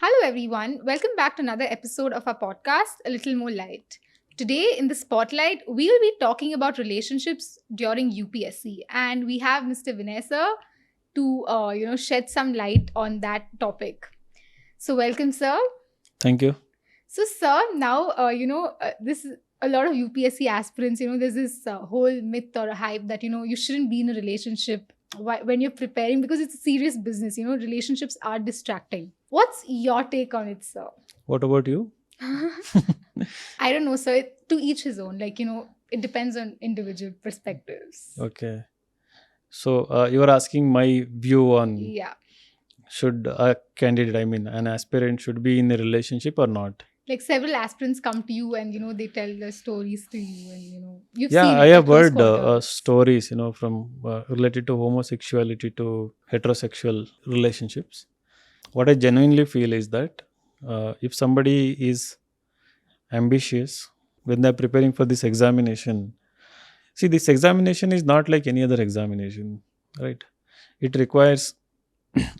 Hello, everyone. Welcome back to another episode of our podcast, A Little More Light. Today, in the spotlight, we will be talking about relationships during UPSC, and we have Mr. Vinay sir to shed some light on that topic. So, welcome, sir. Thank you. So, sir, now this is a lot of UPSC aspirants. There's this whole myth or a hype that you shouldn't be in a relationship when you're preparing because it's a serious business. Relationships are distracting. What's your take on it, sir? What about you? I don't know, sir. To each his own. It depends on individual perspectives. Okay. So you are asking my view on Yeah. should a candidate, an aspirant, should be in a relationship or not? Like several aspirants come to you and they tell their stories to you and you've Yeah, seen I it have across heard quarters. stories, from related to homosexuality to heterosexual relationships. What I genuinely feel is that if somebody is ambitious when they're preparing for this examination, see, this examination is not like any other examination, right? It requires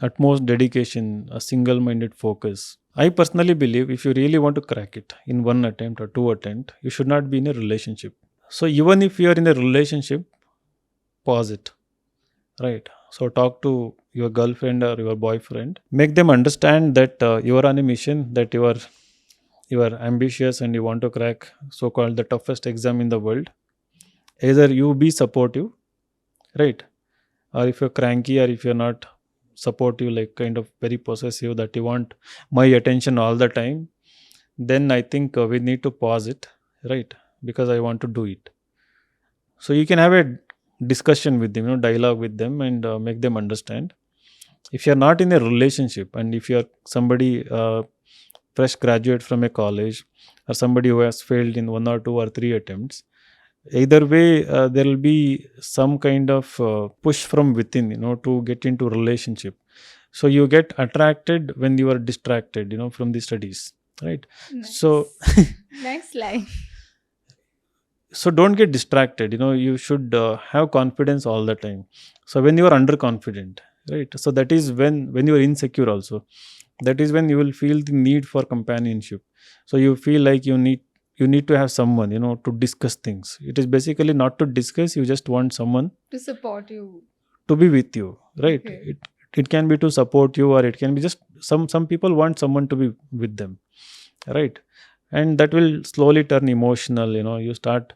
utmost dedication, a single minded focus. I personally believe if you really want to crack it in one attempt or two attempt, you should not be in a relationship. So even if you are in a relationship, pause it, right? So talk to your girlfriend or your boyfriend, make them understand that you are on a mission, that you are ambitious and you want to crack so called the toughest exam in the world. Either you be supportive, right? Or if you're cranky or if you're not supportive, like kind of very possessive, that you want my attention all the time, then I think we need to pause it, right? Because I want to do it. So you can have a discussion with them, dialogue with them, and make them understand. If you're not in a relationship and if you're somebody fresh graduate from a college or somebody who has failed in one or two or three attempts, either way there will be some kind of push from within, to get into relationship. So you get attracted when you are distracted, from the studies, right? So Nice. Nice line. so don't get distracted, you should have confidence all the time. So when you are underconfident, right, so that is when you are insecure also, that is when you will feel the need for companionship. So you feel like you need to have someone, to discuss things. It is basically not to discuss, you just want someone To support you. to be with you, right? Okay. It can be to support you, or it can be just some people want someone to be with them, right? And that will slowly turn emotional. You start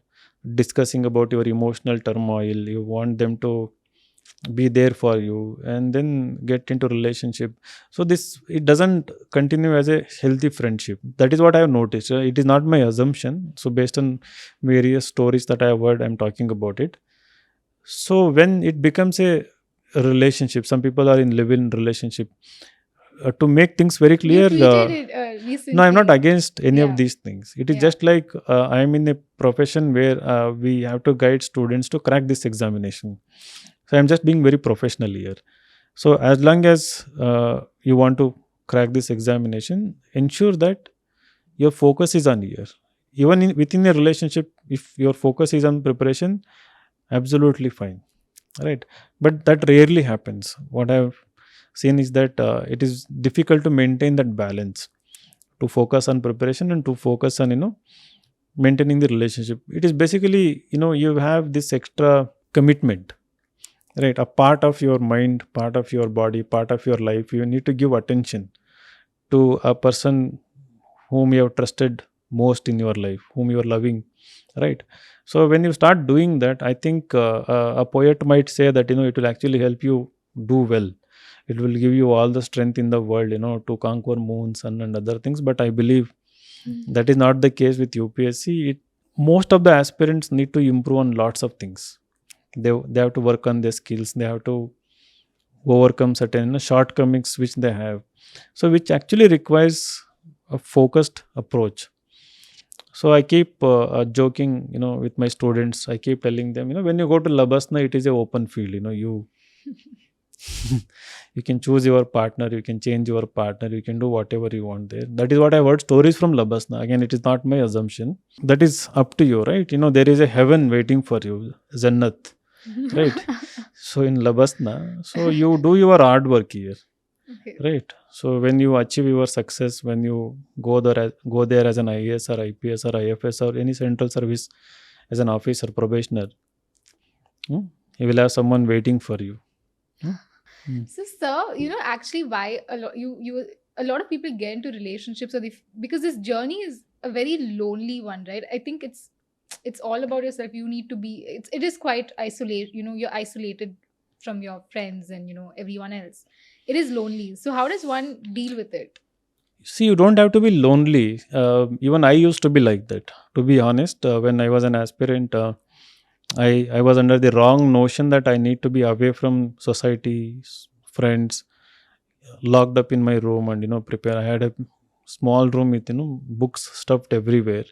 discussing about your emotional turmoil, you want them to be there for you, and then get into relationship. So this, it doesn't continue as a healthy friendship. That is what I have noticed. It is not my assumption. So based on various stories that I have heard, I'm talking about it. So when it becomes a relationship, some people are in live-in relationship. To make things very You clear, tweeted it no, I'm not recently. against any of Yeah. these things. It is Yeah. just like I am in a profession where we have to guide students to crack this examination. So I'm just being very professional here. So as long as you want to crack this examination, ensure that your focus is on here. Even within a relationship, if your focus is on preparation, absolutely fine, right? But that rarely happens. What I've seen is that it is difficult to maintain that balance, to focus on preparation and to focus on maintaining the relationship. It is basically, you have this extra commitment, right? A part of your mind, part of your body, part of your life, you need to give attention to a person whom you have trusted most in your life, whom you are loving, right? So when you start doing that, I think a poet might say that it will actually help you do well. It will give you all the strength in the world, to conquer moon, sun, and other things. But I believe Mm. that is not the case with UPSC. Most of the aspirants need to improve on lots of things. They have to work on their skills. They have to overcome certain shortcomings which they have. So which actually requires a focused approach. So I keep joking, with my students. I keep telling them, when you go to Labasna, it is a open field. You can choose your partner, you can change your partner, you can do whatever you want there. That is what I've heard stories from Labasna. Again, it is not my assumption. That is up to you, right? There is a heaven waiting for you, Jannat, right? So in Labasna, so you do your hard work here. Okay. right? So when you achieve your success, when you go there as an IAS or IPS or IFS or any central service as an officer, probationer, hmm, you will have someone waiting for you. Hmm? Hmm. So, sir, actually, why a lot of people get into relationships, or because this journey is a very lonely one, right? I think it's all about yourself. You need to be. It is quite isolate. You're isolated from your friends and everyone else. It is lonely. So, how does one deal with it? See, you don't have to be lonely. Even I used to be like that. To be honest, when I was an aspirant, I was under the wrong notion that I need to be away from society, friends, locked up in my room and prepare. I had a small room with books stuffed everywhere,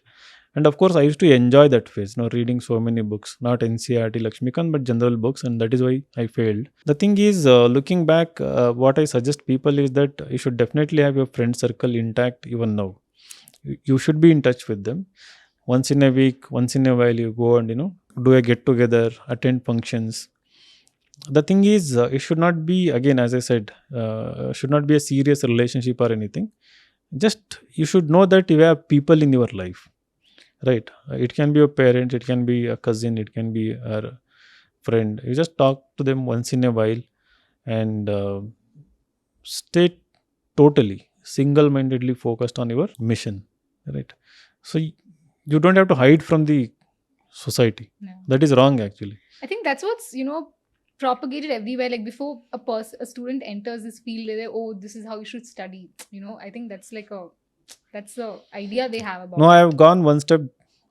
and of course I used to enjoy that phase. Reading so many books, not NCRT, Lakshmikant, but general books, and that is why I failed. The thing is, looking back, what I suggest people is that you should definitely have your friend circle intact even now. You should be in touch with them once in a week, once in a while. You go and do a get together, attend functions. The thing is, it should not be, again, as I said, should not be a serious relationship or anything. Just you should know that you have people in your life, right? It can be a parent, it can be a cousin, it can be a friend. You just talk to them once in a while, and stay totally single-mindedly focused on your mission, right? So you don't have to hide from the society. No. That is wrong, actually. I think that's what's propagated everywhere. Like before a student enters this field, they're like, oh, this is how you should study. I think that's the idea they have No, about I it. have gone one step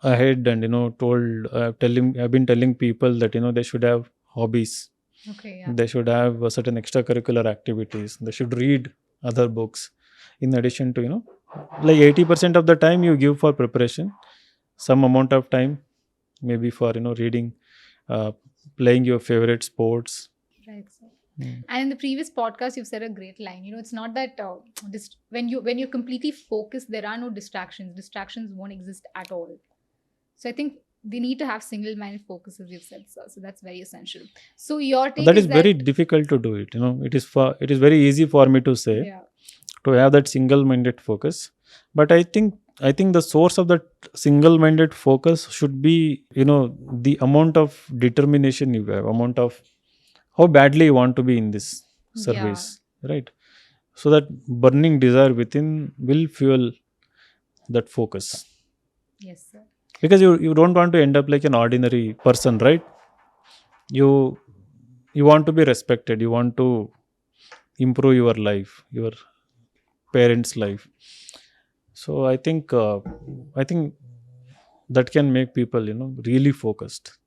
ahead and I've been telling people that they should have hobbies. Okay, yeah. They should have certain extracurricular activities. They should read other books in addition to like 80% of the time you give for preparation, some amount of time maybe for reading, uh, playing your favorite sports. Right. So. Mm. And in the previous podcast, you've said a great line. It's not that when you're completely focused, there are no distractions. Distractions won't exist at all. So I think they need to have single-minded focus, as you've said, sir. So that's very essential. So your take That is is very that difficult to do it. It is very easy for me to say, yeah, to have that single minded focus, but I think the source of that single minded focus should be the amount of determination you have, amount of how badly you want to be in this yeah, service, right? So that burning desire within will fuel that focus, yes, sir. because you don't want to end up like an ordinary person, right? You you want to be respected, you want to improve your life, your parents life. So I think that can make people really focused.